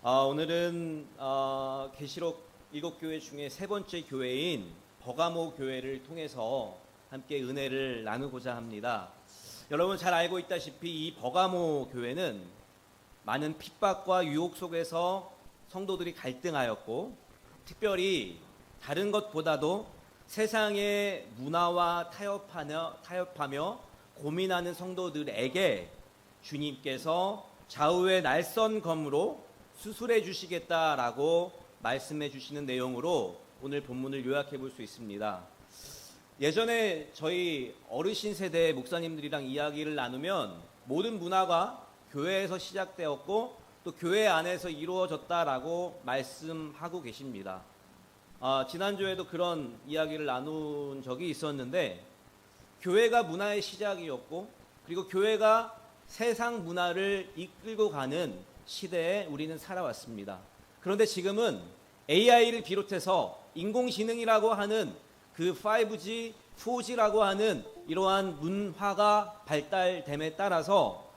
오늘은 계시록 7교회 중에 세 번째 교회인 버가모 교회를 통해서 함께 은혜를 나누고자 합니다. 여러분 잘 알고 있다시피 이 버가모 교회는 많은 핍박과 유혹 속에서 성도들이 갈등하였고, 특별히 다른 것보다도 세상의 문화와 타협하며 고민하는 성도들에게 주님께서 좌우의 날선 검으로 수술해 주시겠다라고 말씀해 주시는 내용으로 오늘 본문을 요약해 볼 수 있습니다. 예전에 저희 어르신 세대 목사님들이랑 이야기를 나누면 모든 문화가 교회에서 시작되었고 또 교회 안에서 이루어졌다라고 말씀하고 계십니다. 지난주에도 그런 이야기를 나눈 적이 있었는데, 교회가 문화의 시작이었고 그리고 교회가 세상 문화를 이끌고 가는 시대에 우리는 살아왔습니다. 그런데 지금은 AI를 비롯해서 인공지능이라고 하는 그 5G, 4G라고 하는 이러한 문화가 발달됨에 따라서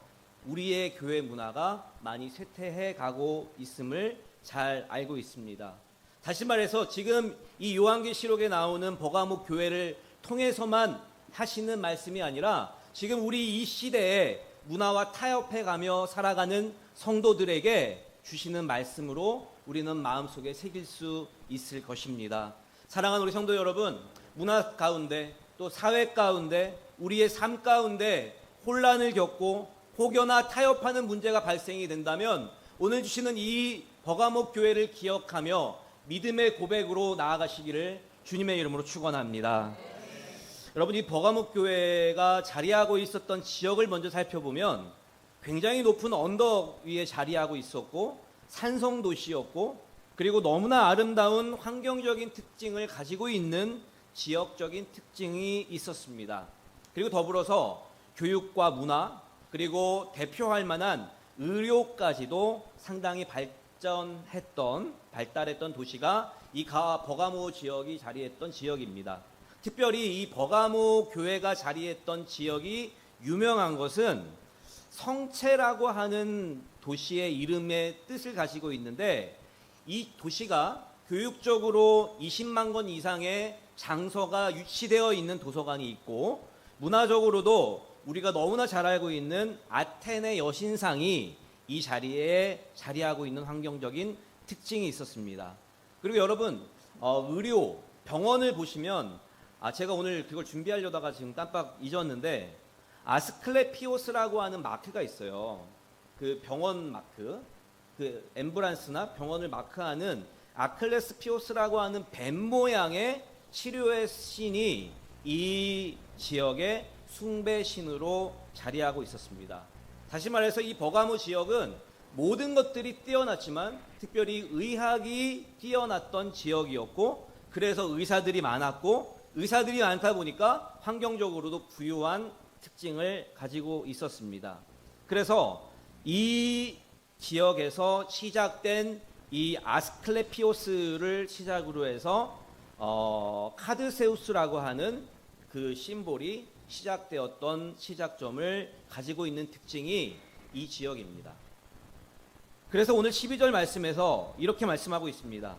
우리의 교회 문화가 많이 쇠퇴해 가고 있음을 잘 알고 있습니다. 다시 말해서 지금 이 요한계시록에 나오는 버가모 교회를 통해서만 하시는 말씀이 아니라 지금 우리 이 시대에 문화와 타협해가며 살아가는 성도들에게 주시는 말씀으로 우리는 마음속에 새길 수 있을 것입니다. 사랑하는 우리 성도 여러분, 문화 가운데 또 사회 가운데 우리의 삶 가운데 혼란을 겪고 혹여나 타협하는 문제가 발생이 된다면 오늘 주시는 이 버가모 교회를 기억하며 믿음의 고백으로 나아가시기를 주님의 이름으로 축원합니다. 여러분, 이 버가모 교회가 자리하고 있었던 지역을 먼저 살펴보면 굉장히 높은 언덕 위에 자리하고 있었고 산성 도시였고, 그리고 너무나 아름다운 환경적인 특징을 가지고 있는 지역적인 특징이 있었습니다. 그리고 더불어서 교육과 문화, 그리고 대표할 만한 의료까지도 상당히 발달했던 도시가 이 버가모 지역이 자리했던 지역입니다. 특별히 이 버가모 교회가 자리했던 지역이 유명한 것은 성체라고 하는 도시의 이름의 뜻을 가지고 있는데, 이 도시가 교육적으로 20만 권 이상의 장서가 유치되어 있는 도서관이 있고, 문화적으로도 우리가 너무나 잘 알고 있는 아테네 여신상이 이 자리에 자리하고 있는 환경적인 특징이 있었습니다. 그리고 여러분, 의료, 병원을 보시면 제가 오늘 그걸 준비하려다가 지금 깜빡 잊었는데, 아스클레피오스라고 하는 마크가 있어요. 그 병원 마크, 그 앰뷸런스나 병원을 마크하는 아클레스피오스라고 하는 뱀 모양의 치료의 신이 이 지역의 숭배신으로 자리하고 있었습니다. 다시 말해서 이 버가모 지역은 모든 것들이 뛰어났지만 특별히 의학이 뛰어났던 지역이었고, 그래서 의사들이 많았고, 의사들이 많다 보니까 환경적으로도 부유한 특징을 가지고 있었습니다. 그래서 이 지역에서 시작된 이 아스클레피오스를 시작으로 해서 카드세우스라고 하는 그 심볼이 시작되었던 시작점을 가지고 있는 특징이 이 지역입니다. 그래서 오늘 12절 말씀에서 이렇게 말씀하고 있습니다.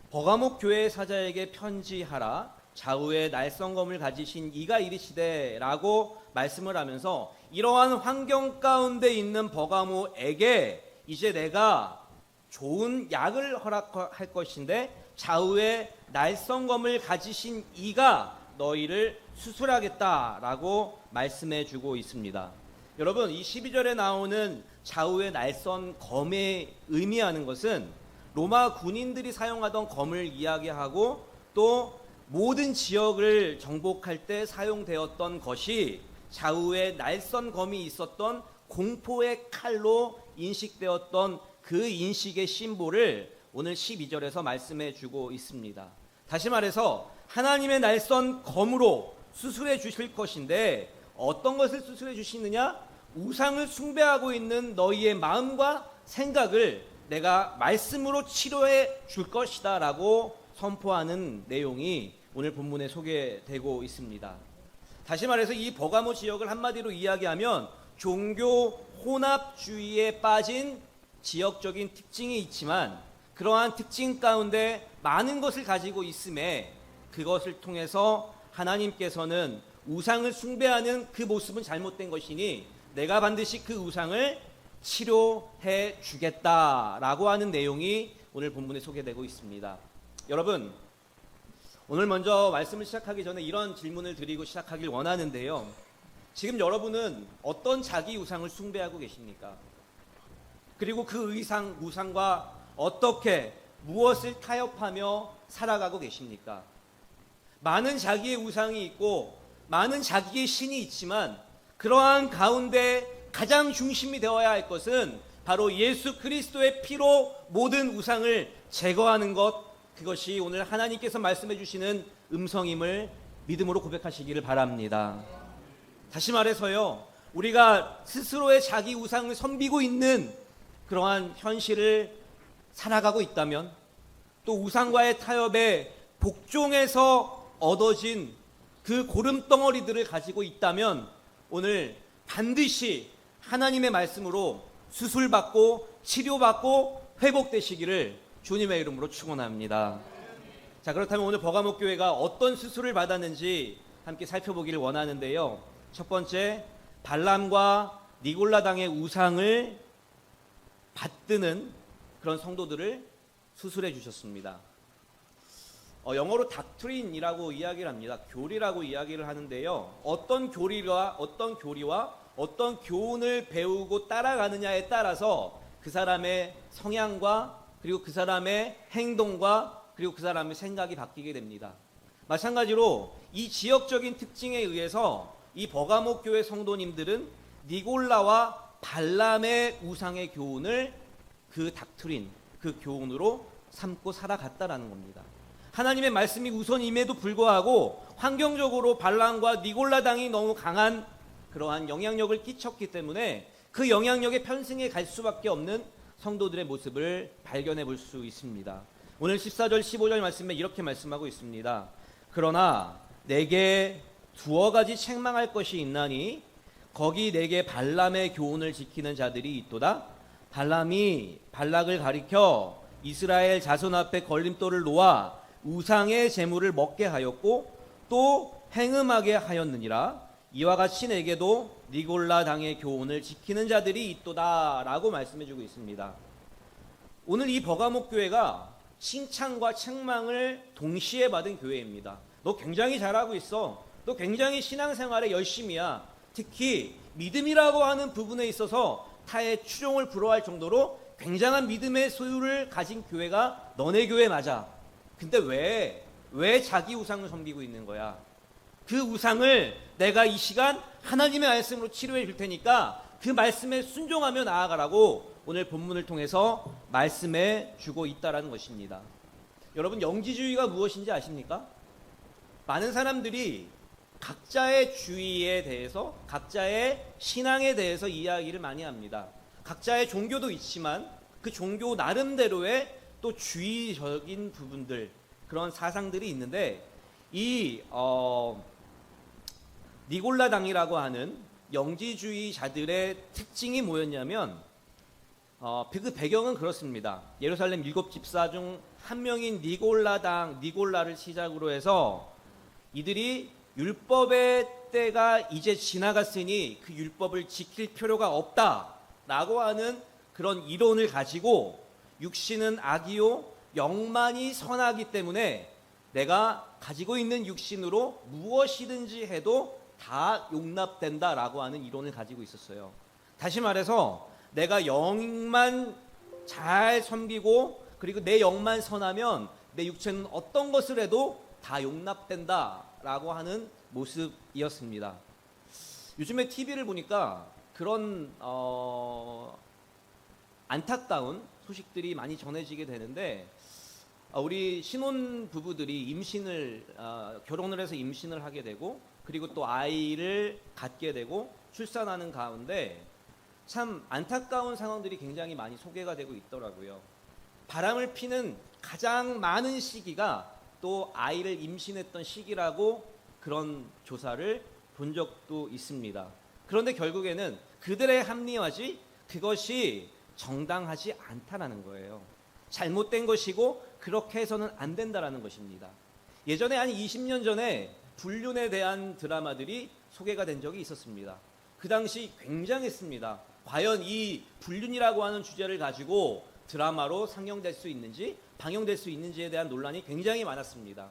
버가모 교회 사자에게 편지하라. 좌우에 날성검을 가지신 이가 이르시되 라고 말씀을 하면서, 이러한 환경 가운데 있는 버가모에게 이제 내가 좋은 약을 허락할 것인데 좌우에 날성검을 가지신 이가 너희를 수술하겠다라고 말씀해 주고 있습니다. 여러분, 이 12절에 나오는 좌우의 날선검에 의미하는 것은 로마 군인들이 사용하던 검을 이야기하고, 또 모든 지역을 정복할 때 사용되었던 것이 좌우에 날선검이 있었던 공포의 칼로 인식되었던 그 인식의 심볼을 오늘 12절에서 말씀해 주고 있습니다. 다시 말해서 하나님의 날선검으로 수술해 주실 것인데, 어떤 것을 수술해 주시느냐? 우상을 숭배하고 있는 너희의 마음과 생각을 내가 말씀으로 치료해 줄 것이다 라고 선포하는 내용이 오늘 본문에 소개되고 있습니다. 다시 말해서 이 버가모 지역을 한마디로 이야기하면 종교 혼합주의에 빠진 지역적인 특징이 있지만 그러한 특징 가운데 많은 것을 가지고 있음에 그것을 통해서 하나님께서는 우상을 숭배하는 그 모습은 잘못된 것이니 내가 반드시 그 우상을 치료해 주겠다라고 하는 내용이 오늘 본문에 소개되고 있습니다. 여러분, 오늘 먼저 말씀을 시작하기 전에 이런 질문을 드리고 시작하길 원하는데요. 지금 여러분은 어떤 자기 우상을 숭배하고 계십니까? 그리고 그 우상과 어떻게 무엇을 타협하며 살아가고 계십니까? 많은 자기의 우상이 있고 많은 자기의 신이 있지만 그러한 가운데 가장 중심이 되어야 할 것은 바로 예수 그리스도의 피로 모든 우상을 제거하는 것, 그것이 오늘 하나님께서 말씀해 주시는 음성임을 믿음으로 고백하시기를 바랍니다. 다시 말해서요, 우리가 스스로의 자기 우상을 섬기고 있는 그러한 현실을 살아가고 있다면, 또 우상과의 타협에 복종해서 얻어진 그 고름덩어리들을 가지고 있다면 오늘 반드시 하나님의 말씀으로 수술받고 치료받고 회복되시기를 주님의 이름으로 축원합니다. 자, 그렇다면 오늘 버가모 교회가 어떤 수술을 받았는지 함께 살펴보기를 원하는데요. 첫 번째, 발람과 니골라당의 우상을 받드는 그런 성도들을 수술해 주셨습니다. 영어로 닥트린이라고 이야기를 합니다. 교리라고 이야기를 하는데요. 어떤 교리와 어떤 교훈을 배우고 따라가느냐에 따라서 그 사람의 성향과 그리고 그 사람의 행동과 그리고 그 사람의 생각이 바뀌게 됩니다. 마찬가지로 이 지역적인 특징에 의해서 이 버가모 교회 성도님들은 니골라와 발람의 우상의 교훈을 그 닥트린, 그 교훈으로 삼고 살아갔다라는 겁니다. 하나님의 말씀이 우선임에도 불구하고 환경적으로 발람과 니골라당이 너무 강한 그러한 영향력을 끼쳤기 때문에 그 영향력에 편승해 갈 수밖에 없는 성도들의 모습을 발견해 볼 수 있습니다. 오늘 14절 15절 말씀에 이렇게 말씀하고 있습니다. 그러나 내게 두어 가지 책망할 것이 있나니 거기 내게 발람의 교훈을 지키는 자들이 있도다. 발람이 발락을 가리켜 이스라엘 자손 앞에 걸림돌을 놓아 우상의 재물을 먹게 하였고 또 행음하게 하였느니라. 이와 같이 내게도 니골라 당의 교훈을 지키는 자들이 있도다 라고 말씀해주고 있습니다. 오늘 이 버가모 교회가 칭찬과 책망을 동시에 받은 교회입니다. 너 굉장히 잘하고 있어. 너 굉장히 신앙생활에 열심이야. 특히 믿음이라고 하는 부분에 있어서 타의 추종을 불허할 정도로 굉장한 믿음의 소유를 가진 교회가 너네 교회 맞아. 근데 왜 자기 우상을 섬기고 있는 거야? 그 우상을 내가 이 시간 하나님의 말씀으로 치료해 줄 테니까 그 말씀에 순종하며 나아가라고 오늘 본문을 통해서 말씀해 주고 있다라는 것입니다. 여러분, 영지주의가 무엇인지 아십니까? 많은 사람들이 각자의 주의에 대해서, 각자의 신앙에 대해서 이야기를 많이 합니다. 각자의 종교도 있지만 그 종교 나름대로의 또 주의적인 부분들, 그런 사상들이 있는데 이 니골라당이라고 하는 영지주의자들의 특징이 뭐였냐면 그 배경은 그렇습니다. 예루살렘 7집사 중 한 명인 니골라를 시작으로 해서 이들이 율법의 때가 이제 지나갔으니 그 율법을 지킬 필요가 없다라고 하는 그런 이론을 가지고 육신은 악이요 영만이 선하기 때문에 내가 가지고 있는 육신으로 무엇이든지 해도 다 용납된다라고 하는 이론을 가지고 있었어요. 다시 말해서 내가 영만 잘 섬기고 그리고 내 영만 선하면 내 육체는 어떤 것을 해도 다 용납된다라고 하는 모습이었습니다. 요즘에 TV를 보니까 그런 안타까운 소식들이 많이 전해지게 되는데 우리 신혼 부부들이 결혼을 해서 임신을 하게 되고 그리고 또 아이를 갖게 되고 출산하는 가운데 참 안타까운 상황들이 굉장히 많이 소개가 되고 있더라고요. 바람을 피는 가장 많은 시기가 또 아이를 임신했던 시기라고 그런 조사를 본 적도 있습니다. 그런데 결국에는 그들의 합리화지 그것이 정당하지 않다라는 거예요. 잘못된 것이고 그렇게 해서는 안 된다라는 것입니다. 예전에 한 20년 전에 불륜에 대한 드라마들이 소개가 된 적이 있었습니다. 그 당시 굉장했습니다. 과연 이 불륜이라고 하는 주제를 가지고 드라마로 상영될 수 있는지 방영될 수 있는지에 대한 논란이 굉장히 많았습니다.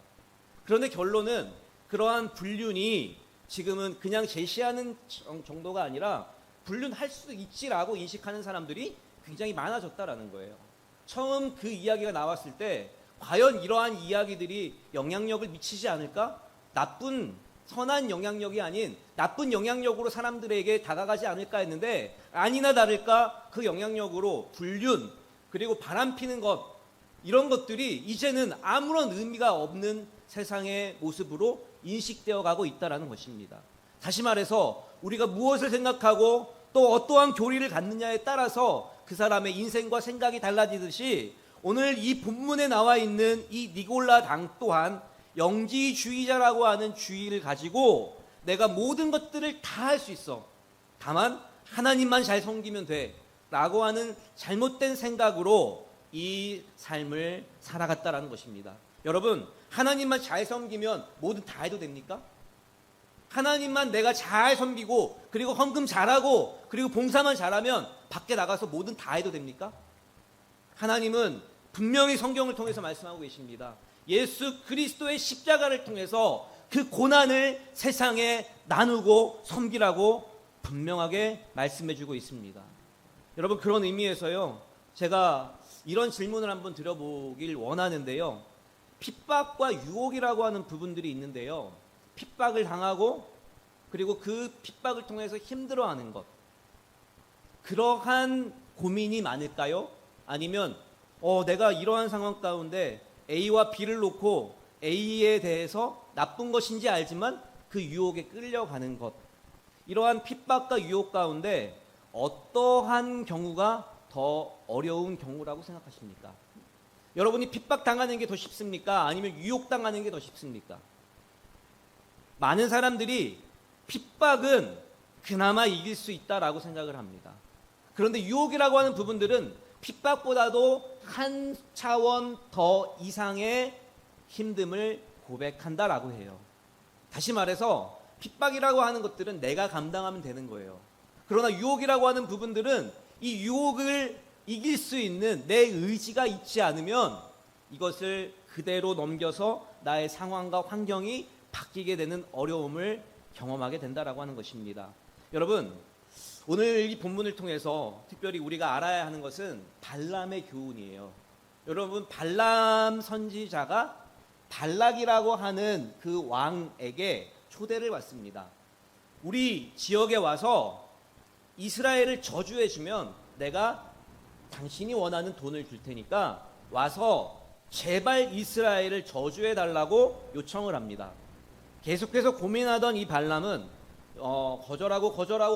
그런데 결론은 그러한 불륜이 지금은 그냥 제시하는 정도가 아니라 불륜할 수도 있지라고 인식하는 사람들이 굉장히 많아졌다라는 거예요. 처음 그 이야기가 나왔을 때 과연 이러한 이야기들이 영향력을 미치지 않을까? 선한 영향력이 아닌 나쁜 영향력으로 사람들에게 다가가지 않을까 했는데 아니나 다를까 그 영향력으로 불륜 그리고 바람피는 것 이런 것들이 이제는 아무런 의미가 없는 세상의 모습으로 인식되어 가고 있다는 것입니다. 다시 말해서 우리가 무엇을 생각하고 또 어떠한 교리를 갖느냐에 따라서 그 사람의 인생과 생각이 달라지듯이 오늘 이 본문에 나와 있는 이 니골라 당 또한 영지주의자라고 하는 주의를 가지고 내가 모든 것들을 다 할 수 있어. 다만 하나님만 잘 섬기면 돼. 라고 하는 잘못된 생각으로 이 삶을 살아갔다라는 것입니다. 여러분, 하나님만 잘 섬기면 뭐든 다 해도 됩니까? 하나님만 내가 잘 섬기고 그리고 헌금 잘하고 그리고 봉사만 잘하면 밖에 나가서 뭐든 다 해도 됩니까? 하나님은 분명히 성경을 통해서 말씀하고 계십니다. 예수 그리스도의 십자가를 통해서 그 고난을 세상에 나누고 섬기라고 분명하게 말씀해주고 있습니다. 여러분, 그런 의미에서요, 제가 이런 질문을 한번 드려보길 원하는데요. 핍박과 유혹이라고 하는 부분들이 있는데요. 핍박을 당하고 그리고 그 핍박을 통해서 힘들어하는 것, 그러한 고민이 많을까요? 아니면 내가 이러한 상황 가운데 A와 B를 놓고 A에 대해서 나쁜 것인지 알지만 그 유혹에 끌려가는 것, 이러한 핍박과 유혹 가운데 어떠한 경우가 더 어려운 경우라고 생각하십니까? 여러분이 핍박당하는 게 더 쉽습니까? 아니면 유혹당하는 게 더 쉽습니까? 많은 사람들이 핍박은 그나마 이길 수 있다라고 생각을 합니다. 그런데 유혹이라고 하는 부분들은 핍박보다도 한 차원 더 이상의 힘듦을 고백한다라고 해요. 다시 말해서 핍박이라고 하는 것들은 내가 감당하면 되는 거예요. 그러나 유혹이라고 하는 부분들은 이 유혹을 이길 수 있는 내 의지가 있지 않으면 이것을 그대로 넘겨서 나의 상황과 환경이 바뀌게 되는 어려움을 경험하게 된다라고 하는 것입니다. 여러분, 오늘 이 본문을 통해서 특별히 우리가 알아야 하는 것은 발람의 교훈이에요. 여러분, 발람 선지자가 발락이라고 하는 그 왕에게 초대를 받습니다. 우리 지역에 와서 이스라엘을 저주해주면 내가 당신이 원하는 돈을 줄 테니까 와서 제발 이스라엘을 저주해달라고 요청을 합니다. 계속해서 고민하던 이 발람은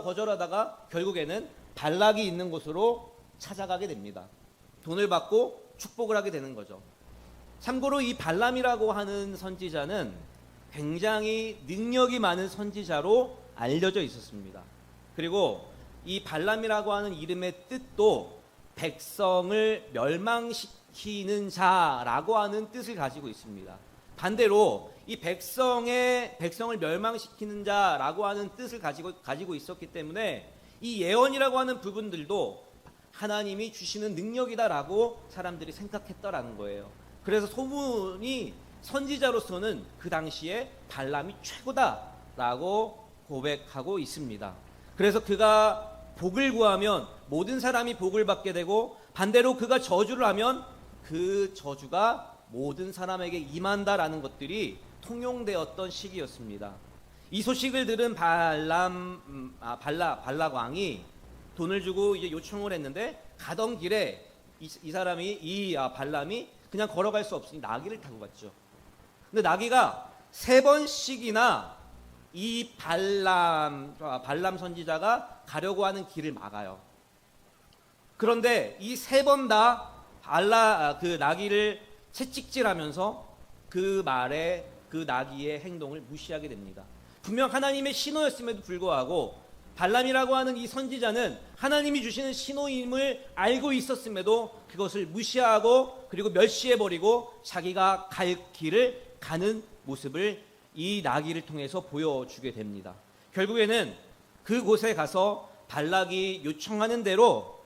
거절하다가 결국에는 발락이 있는 곳으로 찾아가게 됩니다. 돈을 받고 축복을 하게 되는 거죠. 참고로 이 발람이라고 하는 선지자는 굉장히 능력이 많은 선지자로 알려져 있었습니다. 그리고 이 발람이라고 하는 이름의 뜻도 백성을 멸망시키는 자라고 하는 뜻을 가지고 있습니다. 반대로 이 백성을 멸망시키는 자라고 하는 뜻을 가지고 있었기 때문에 이 예언이라고 하는 부분들도 하나님이 주시는 능력이다라고 사람들이 생각했다라는 거예요. 그래서 소문이 선지자로서는 그 당시에 발람이 최고다라고 고백하고 있습니다. 그래서 그가 복을 구하면 모든 사람이 복을 받게 되고 반대로 그가 저주를 하면 그 저주가 모든 사람에게 임한다라는 것들이 통용되었던 시기였습니다. 이 소식을 들은 발락 왕이 돈을 주고 이제 요청을 했는데 가던 길에 발람이 그냥 걸어갈 수 없으니 나귀를 타고 갔죠. 근데 나귀가 3번씩이나 이 발람 선지자가 가려고 하는 길을 막아요. 그런데 이 3번 다 그 나귀를 채찍질하면서 그 나귀의 행동을 무시하게 됩니다. 분명 하나님의 신호였음에도 불구하고 발람이라고 하는 이 선지자는 하나님이 주시는 신호임을 알고 있었음에도 그것을 무시하고 그리고 멸시해버리고 자기가 갈 길을 가는 모습을 이 나귀를 통해서 보여주게 됩니다. 결국에는 그곳에 가서 발락이 요청하는 대로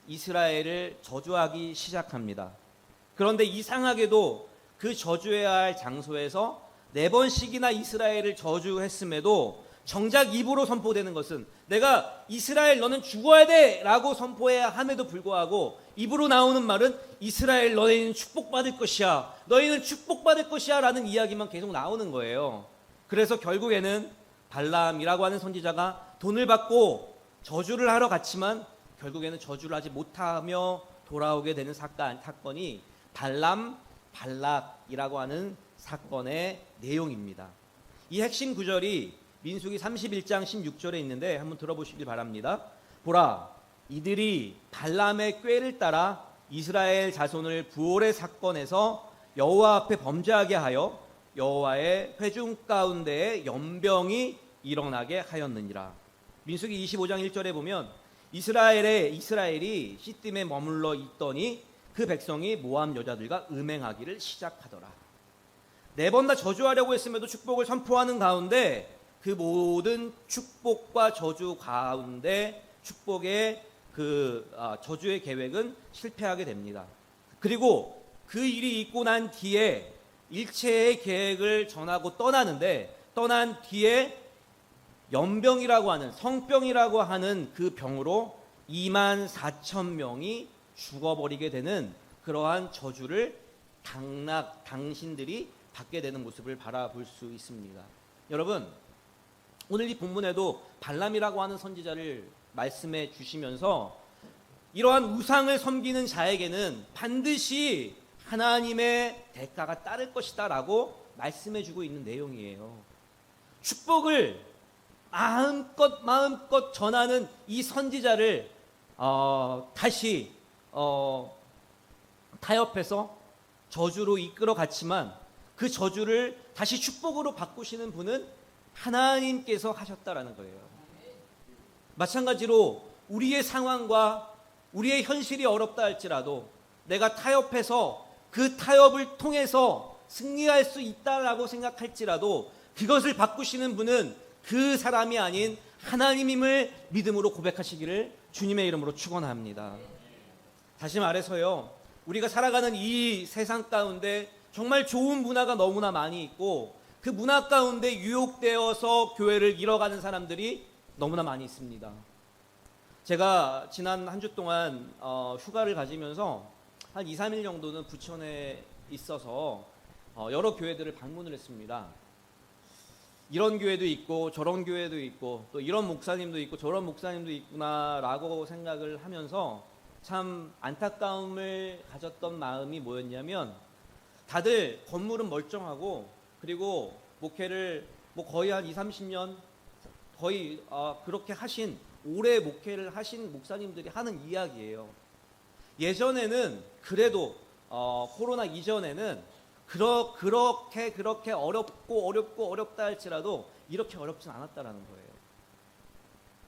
이스라엘을 저주하기 시작합니다. 그런데 이상하게도 그 저주해야 할 장소에서 4번씩이나 이스라엘을 저주했음에도 정작 입으로 선포되는 것은 내가 이스라엘 너는 죽어야 돼 라고 선포해야 함에도 불구하고 입으로 나오는 말은 이스라엘 너희는 축복받을 것이야, 너희는 축복받을 것이야 라는 이야기만 계속 나오는 거예요. 그래서 결국에는 발람이라고 하는 선지자가 돈을 받고 저주를 하러 갔지만 결국에는 저주를 하지 못하며 돌아오게 되는 사건이 발람 발락이라고 하는 사건의 내용입니다. 이 핵심 구절이 민수기 31장 16절에 있는데 한번 들어보시길 바랍니다. 보라, 이들이 발람의 꾀를 따라 이스라엘 자손을 부올의 사건에서 여호와 앞에 범죄하게 하여 여호와의 회중 가운데에 연병이 일어나게 하였느니라. 민수기 25장 1절에 보면 이스라엘이 시딤에 머물러 있더니 그 백성이 모압 여자들과 음행하기를 시작하더라. 4번 다 저주하려고 했음에도 축복을 선포하는 가운데 그 모든 축복과 저주 가운데 축복의 저주의 계획은 실패하게 됩니다. 그리고 그 일이 있고 난 뒤에 일체의 계획을 전하고 떠나는데 떠난 뒤에 연병이라고 하는 성병이라고 하는 그 병으로 24,000명이 죽어버리게 되는 그러한 저주를 당신들이 받게 되는 모습을 바라볼 수 있습니다. 여러분, 오늘 이 본문에도 발람이라고 하는 선지자를 말씀해 주시면서 이러한 우상을 섬기는 자에게는 반드시 하나님의 대가가 따를 것이다 라고 말씀해 주고 있는 내용이에요. 축복을 마음껏 전하는 이 선지자를 다시 타협해서 저주로 이끌어 갔지만 그 저주를 다시 축복으로 바꾸시는 분은 하나님께서 하셨다라는 거예요. 마찬가지로 우리의 상황과 우리의 현실이 어렵다 할지라도 내가 타협해서 그 타협을 통해서 승리할 수 있다라고 생각할지라도 그것을 바꾸시는 분은 그 사람이 아닌 하나님임을 믿음으로 고백하시기를 주님의 이름으로 축원합니다. 다시 말해서요, 우리가 살아가는 이 세상 가운데 정말 좋은 문화가 너무나 많이 있고 그 문화 가운데 유혹되어서 교회를 잃어가는 사람들이 너무나 많이 있습니다. 제가 지난 한 주 동안 휴가를 가지면서 한 2, 3일 정도는 부천에 있어서 여러 교회들을 방문을 했습니다. 이런 교회도 있고 저런 교회도 있고 또 이런 목사님도 있고 저런 목사님도 있구나라고 생각을 하면서 참 안타까움을 가졌던 마음이 뭐였냐면 다들 건물은 멀쩡하고 그리고 목회를 거의 한 20, 30년 거의 그렇게 하신 오래 목회를 하신 목사님들이 하는 이야기예요. 예전에는 그래도 코로나 이전에는 그렇게 어렵다 할지라도 이렇게 어렵진 않았다라는 거예요.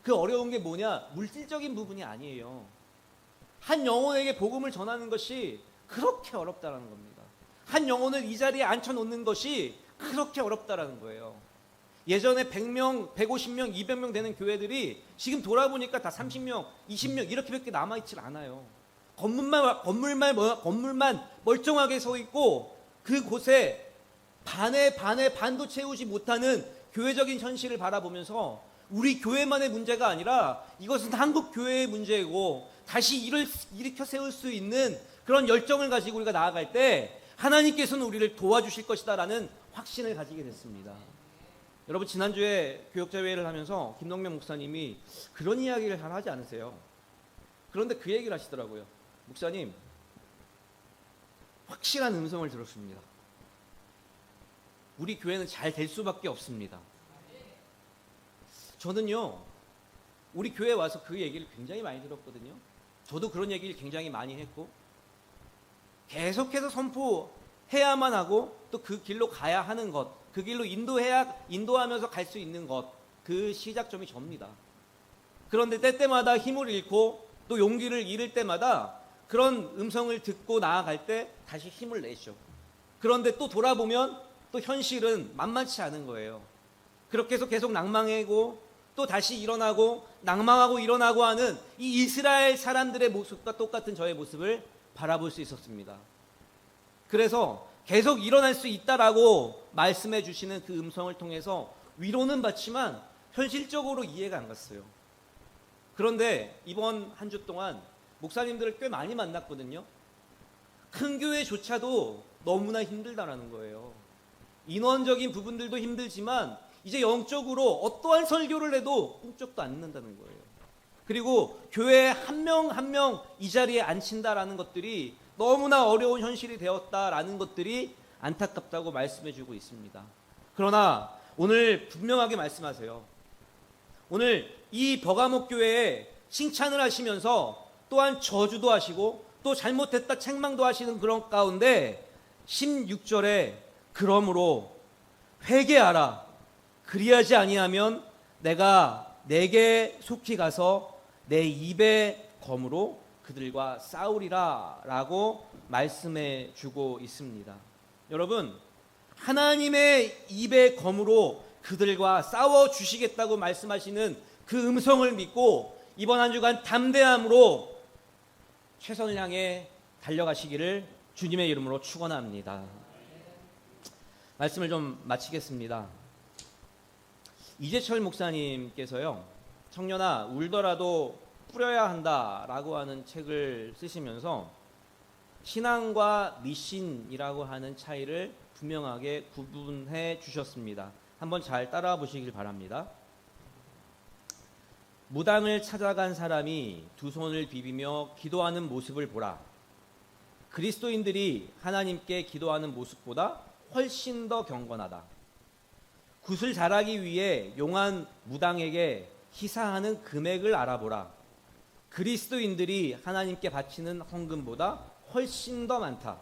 그 어려운 게 뭐냐? 물질적인 부분이 아니에요. 한 영혼에게 복음을 전하는 것이 그렇게 어렵다라는 겁니다. 한 영혼을 이 자리에 앉혀놓는 것이 그렇게 어렵다라는 거예요. 예전에 100명, 150명, 200명 되는 교회들이 지금 돌아보니까 다 30명, 20명 이렇게밖에 남아있질 않아요. 건물만 멀쩡하게 서 있고 그곳에 반도 채우지 못하는 교회적인 현실을 바라보면서 우리 교회만의 문제가 아니라 이것은 한국 교회의 문제이고 다시 일으켜 세울 수 있는 그런 열정을 가지고 우리가 나아갈 때 하나님께서는 우리를 도와주실 것이다라는 확신을 가지게 됐습니다. 여러분, 지난주에 교역자회를 하면서 김동면 목사님이 그런 이야기를 잘 하지 않으세요? 그런데 그 얘기를 하시더라고요. 목사님, 확실한 음성을 들었습니다. 우리 교회는 잘 될 수밖에 없습니다. 저는요, 우리 교회에 와서 그 얘기를 굉장히 많이 들었거든요. 저도 그런 얘기를 굉장히 많이 했고 계속해서 선포해야만 하고 또 그 길로 가야 하는 것, 그 길로 인도하면서 갈 수 있는 것, 그 시작점이 접니다. 그런데 때때마다 힘을 잃고 또 용기를 잃을 때마다 그런 음성을 듣고 나아갈 때 다시 힘을 내죠. 그런데 또 돌아보면 또 현실은 만만치 않은 거예요. 그렇게 해서 계속 낭망하고 또 다시 일어나고 낭망하고 일어나고 하는 이 이스라엘 사람들의 모습과 똑같은 저의 모습을 바라볼 수 있었습니다. 그래서 계속 일어날 수 있다라고 말씀해 주시는 그 음성을 통해서 위로는 받지만 현실적으로 이해가 안 갔어요. 그런데 이번 한 주 동안 목사님들을 꽤 많이 만났거든요. 큰 교회조차도 너무나 힘들다라는 거예요. 인원적인 부분들도 힘들지만 이제 영적으로 어떠한 설교를 해도 꿈쩍도 않는다는 거예요. 그리고 교회 한 명 한 명 이 자리에 앉힌다라는 것들이 너무나 어려운 현실이 되었다라는 것들이 안타깝다고 말씀해 주고 있습니다. 그러나 오늘 분명하게 말씀하세요. 오늘 이 버가목 교회에 칭찬을 하시면서 또한 저주도 하시고 또 잘못했다 책망도 하시는 그런 가운데 16절에 그러므로 회개하라. 그리하지 아니하면 내가 내게 속히 가서 내 입의 검으로 그들과 싸우리라 라고 말씀해 주고 있습니다. 여러분, 하나님의 입의 검으로 그들과 싸워 주시겠다고 말씀하시는 그 음성을 믿고 이번 한 주간 담대함으로 최선을 향해 달려가시기를 주님의 이름으로 축원합니다. 말씀을 좀 마치겠습니다. 이재철 목사님께서요, 청년아 울더라도 뿌려야 한다라고 하는 책을 쓰시면서 신앙과 미신이라고 하는 차이를 분명하게 구분해 주셨습니다. 한번 잘 따라와 보시길 바랍니다. 무당을 찾아간 사람이 두 손을 비비며 기도하는 모습을 보라. 그리스도인들이 하나님께 기도하는 모습보다 훨씬 더 경건하다. 굿을 잘하기 위해 용한 무당에게 희사하는 금액을 알아보라. 그리스도인들이 하나님께 바치는 헌금보다 훨씬 더 많다.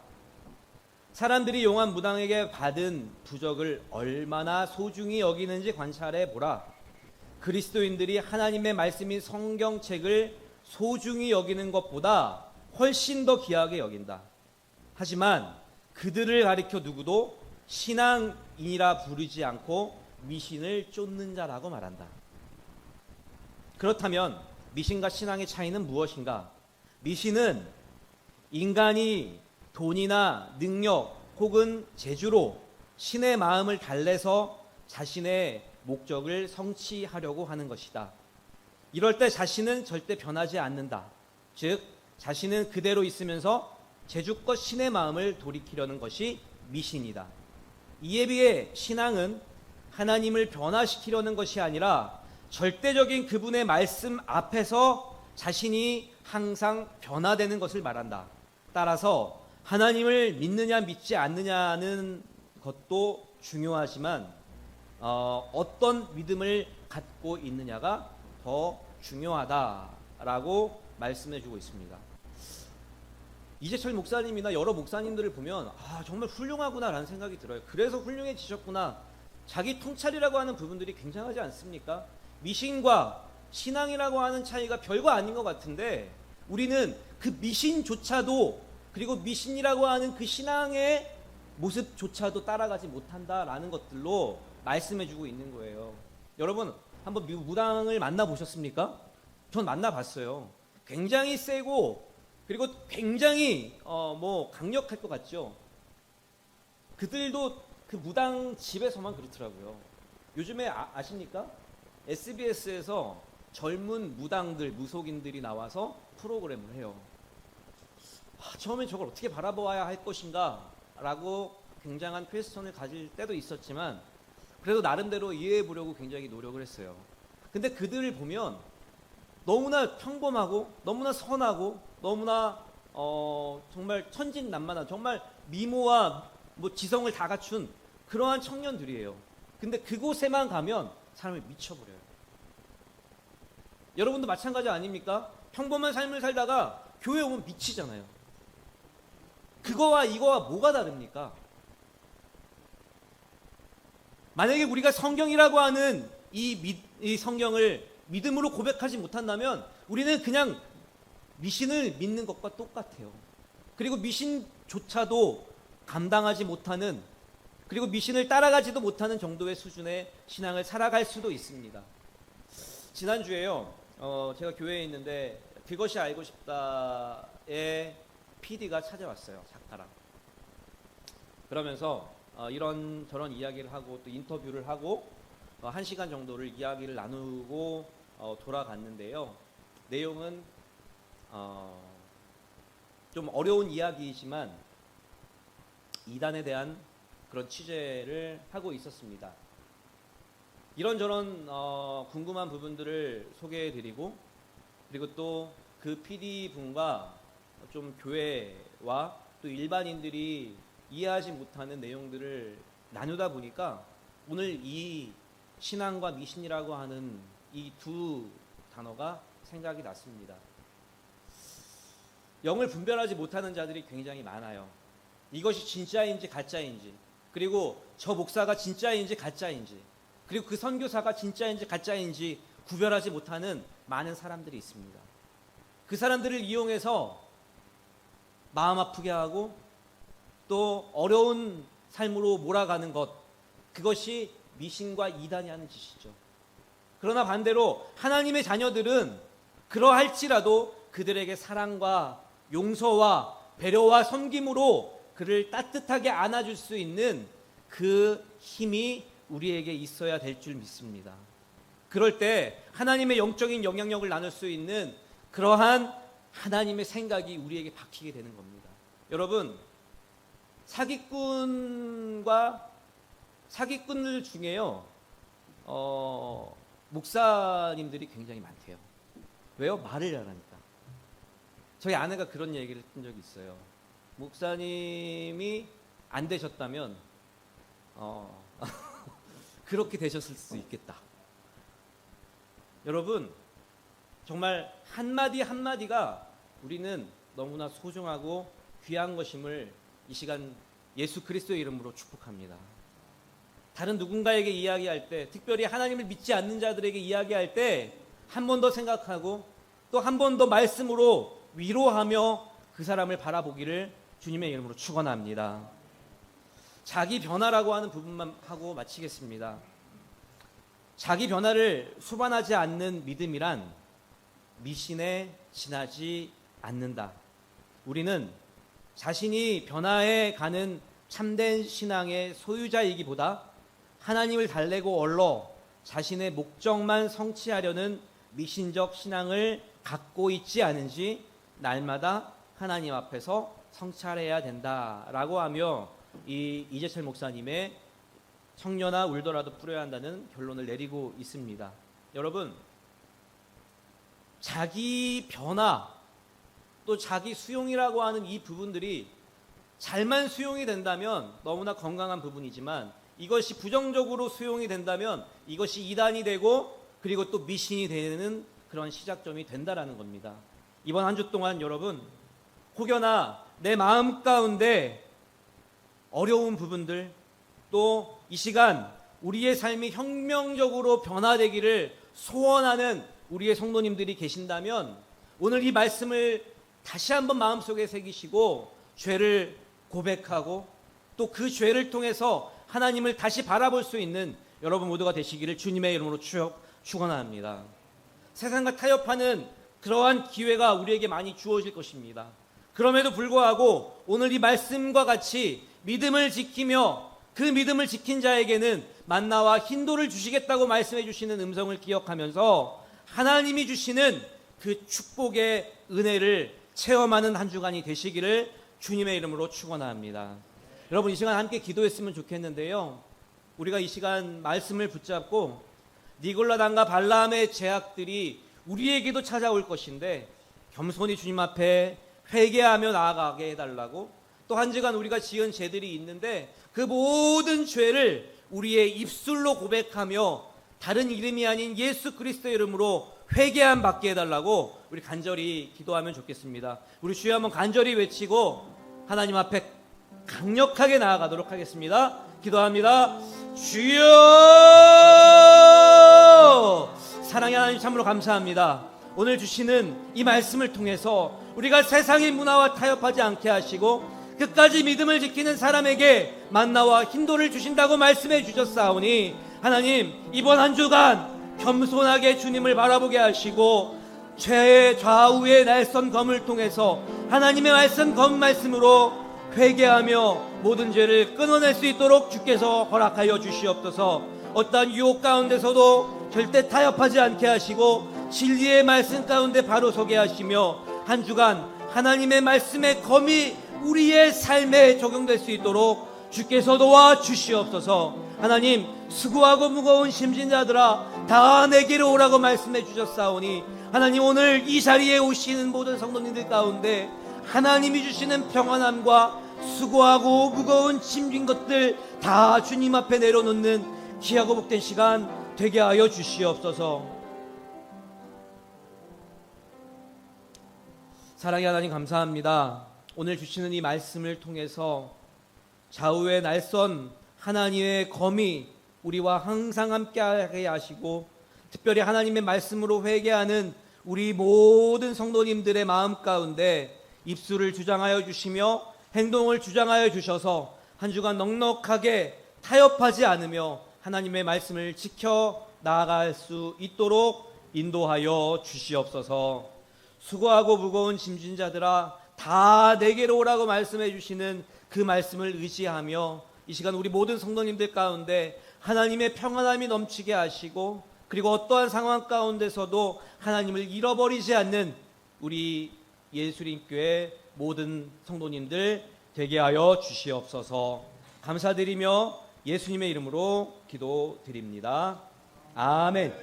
사람들이 용한 무당에게 받은 부적을 얼마나 소중히 여기는지 관찰해 보라. 그리스도인들이 하나님의 말씀인 성경책을 소중히 여기는 것보다 훨씬 더 귀하게 여긴다. 하지만 그들을 가리켜 누구도 신앙인이라 부르지 않고 미신을 쫓는 자라고 말한다. 그렇다면 미신과 신앙의 차이는 무엇인가? 미신은 인간이 돈이나 능력 혹은 재주로 신의 마음을 달래서 자신의 목적을 성취하려고 하는 것이다. 이럴 때 자신은 절대 변하지 않는다. 즉 자신은 그대로 있으면서 재주껏 신의 마음을 돌이키려는 것이 미신이다. 이에 비해 신앙은 하나님을 변화시키려는 것이 아니라 절대적인 그분의 말씀 앞에서 자신이 항상 변화되는 것을 말한다. 따라서 하나님을 믿느냐 믿지 않느냐는 것도 중요하지만 어떤 믿음을 갖고 있느냐가 더 중요하다라고 말씀해 주고 있습니다. 이재철 목사님이나 여러 목사님들을 보면 정말 훌륭하구나라는 생각이 들어요. 그래서 훌륭해지셨구나. 자기 통찰이라고 하는 부분들이 굉장하지 않습니까? 미신과 신앙이라고 하는 차이가 별거 아닌 것 같은데 우리는 그 미신조차도 그리고 미신이라고 하는 그 신앙의 모습조차도 따라가지 못한다라는 것들로 말씀해주고 있는 거예요. 여러분 한번 무당을 만나보셨습니까? 전 만나봤어요. 굉장히 세고 그리고 굉장히 강력할 것 같죠. 그들도 그 무당 집에서만 그렇더라고요. 요즘에 아십니까? SBS에서 젊은 무당들, 무속인들이 나와서 프로그램을 해요. 처음엔 저걸 어떻게 바라보아야 할 것인가 라고 굉장한 퀘스천을 가질 때도 있었지만 그래도 나름대로 이해해 보려고 굉장히 노력을 했어요. 근데 그들을 보면 너무나 평범하고 너무나 선하고 너무나 정말 천진난만한 정말 미모와 지성을 다 갖춘 그러한 청년들이에요. 근데 그곳에만 가면 사람이 미쳐버려요. 여러분도 마찬가지 아닙니까? 평범한 삶을 살다가 교회 오면 미치잖아요. 그거와 이거와 뭐가 다릅니까? 만약에 우리가 성경이라고 하는 이 성경을 믿음으로 고백하지 못한다면 우리는 그냥 미신을 믿는 것과 똑같아요. 그리고 미신조차도 감당하지 못하는, 그리고 미신을 따라가지도 못하는 정도의 수준의 신앙을 살아갈 수도 있습니다. 지난주에요, 제가 교회에 있는데 그것이 알고 싶다의 PD가 찾아왔어요. 작가랑. 그러면서 이런저런 이야기를 하고 또 인터뷰를 하고 1시간 정도를 이야기를 나누고 돌아갔는데요. 내용은 좀 어려운 이야기이지만 이단에 대한 그런 취재를 하고 있었습니다. 이런저런 궁금한 부분들을 소개해드리고, 그리고 또 그 PD분과 좀 교회와 또 일반인들이 이해하지 못하는 내용들을 나누다 보니까 오늘 이 신앙과 미신이라고 하는 이 두 단어가 생각이 났습니다. 영을 분별하지 못하는 자들이 굉장히 많아요. 이것이 진짜인지 가짜인지, 그리고 저 목사가 진짜인지 가짜인지, 그리고 그 선교사가 진짜인지 가짜인지 구별하지 못하는 많은 사람들이 있습니다. 그 사람들을 이용해서 마음 아프게 하고 또 어려운 삶으로 몰아가는 것, 그것이 미신과 이단이 하는 짓이죠. 그러나 반대로 하나님의 자녀들은 그러할지라도 그들에게 사랑과 용서와 배려와 섬김으로 그를 따뜻하게 안아줄 수 있는 그 힘이 우리에게 있어야 될 줄 믿습니다. 그럴 때 하나님의 영적인 영향력을 나눌 수 있는 그러한 하나님의 생각이 우리에게 박히게 되는 겁니다. 여러분, 사기꾼들 중에요, 목사님들이 굉장히 많대요. 왜요? 말을 안 하니까. 저희 아내가 그런 얘기를 했던 적이 있어요. 목사님이 안 되셨다면 그렇게 되셨을 수 있겠다. 여러분, 정말 한마디 한마디가 우리는 너무나 소중하고 귀한 것임을 이 시간 예수 그리스도의 이름으로 축복합니다. 다른 누군가에게 이야기할 때, 특별히 하나님을 믿지 않는 자들에게 이야기할 때 한 번 더 생각하고 또 한 번 더 말씀으로 위로하며 그 사람을 바라보기를 주님의 이름으로 축원합니다. 자기 변화라고 하는 부분만 하고 마치겠습니다. 자기 변화를 수반하지 않는 믿음이란 미신에 지나지 않는다. 우리는 자신이 변화해 가는 참된 신앙의 소유자이기보다 하나님을 달래고 얼러 자신의 목적만 성취하려는 미신적 신앙을 갖고 있지 않은지 날마다 하나님 앞에서 성찰해야 된다라고 하며 이 이재철 목사님의 청년아 울더라도 뿌려야 한다는 결론을 내리고 있습니다. 여러분, 자기 변화 또 자기 수용이라고 하는 이 부분들이 잘만 수용이 된다면 너무나 건강한 부분이지만, 이것이 부정적으로 수용이 된다면 이것이 이단이 되고 그리고 또 미신이 되는 그런 시작점이 된다라는 겁니다. 이번 한 주 동안 여러분, 혹여나 내 마음 가운데 어려운 부분들, 또 이 시간 우리의 삶이 혁명적으로 변화되기를 소원하는 우리의 성도님들이 계신다면 오늘 이 말씀을 다시 한번 마음속에 새기시고 죄를 고백하고 또 그 죄를 통해서 하나님을 다시 바라볼 수 있는 여러분 모두가 되시기를 주님의 이름으로 축원합니다. 세상과 타협하는 그러한 기회가 우리에게 많이 주어질 것입니다. 그럼에도 불구하고 오늘 이 말씀과 같이 믿음을 지키며 그 믿음을 지킨 자에게는 만나와 흰돌을 주시겠다고 말씀해 주시는 음성을 기억하면서 하나님이 주시는 그 축복의 은혜를 체험하는 한 주간이 되시기를 주님의 이름으로 축원합니다. 여러분, 이 시간 함께 기도했으면 좋겠는데요, 우리가 이 시간 말씀을 붙잡고 니골라당과 발라함의 제약들이 우리에게도 찾아올 것인데 겸손히 주님 앞에 회개하며 나아가게 해달라고, 또 한 주간 우리가 지은 죄들이 있는데 그 모든 죄를 우리의 입술로 고백하며 다른 이름이 아닌 예수 그리스도의 이름으로 회개함 받게 해달라고 우리 간절히 기도하면 좋겠습니다. 우리 주여 한번 간절히 외치고 하나님 앞에 강력하게 나아가도록 하겠습니다. 기도합니다. 주여, 사랑의 하나님 참으로 감사합니다. 오늘 주시는 이 말씀을 통해서 우리가 세상의 문화와 타협하지 않게 하시고 끝까지 믿음을 지키는 사람에게 만나와 힘도를 주신다고 말씀해 주셨사오니 하나님, 이번 한 주간 겸손하게 주님을 바라보게 하시고 죄의 좌우의 날선 검을 통해서 하나님의 말씀 검 말씀으로 회개하며 모든 죄를 끊어낼 수 있도록 주께서 허락하여 주시옵소서. 어떠한 유혹 가운데서도 절대 타협하지 않게 하시고 진리의 말씀 가운데 바로 서게 하시며 한 주간 하나님의 말씀의 검이 우리의 삶에 적용될 수 있도록 주께서 도와 주시옵소서. 하나님, 수고하고 무거운 심진 자들아 다 내게로 오라고 말씀해 주셨사오니 하나님, 오늘 이 자리에 오시는 모든 성도님들 가운데 하나님이 주시는 평안함과 수고하고 무거운 짐진 것들 다 주님 앞에 내려놓는 귀하고 복된 시간 되게 하여 주시옵소서. 사랑의 하나님 감사합니다. 오늘 주시는 이 말씀을 통해서 좌우의 날선 하나님의 검이 우리와 항상 함께하게 하시고 특별히 하나님의 말씀으로 회개하는 우리 모든 성도님들의 마음 가운데 입술을 주장하여 주시며 행동을 주장하여 주셔서 한 주간 넉넉하게 타협하지 않으며 하나님의 말씀을 지켜 나아갈 수 있도록 인도하여 주시옵소서. 수고하고 무거운 짐진 자들아 다 내게로 오라고 말씀해 주시는 그 말씀을 의지하며 이 시간 우리 모든 성도님들 가운데 하나님의 평안함이 넘치게 하시고 그리고 어떠한 상황 가운데서도 하나님을 잃어버리지 않는 우리 예수님교회 모든 성도님들 되게 하여 주시옵소서. 감사드리며 예수님의 이름으로 기도드립니다. 아멘.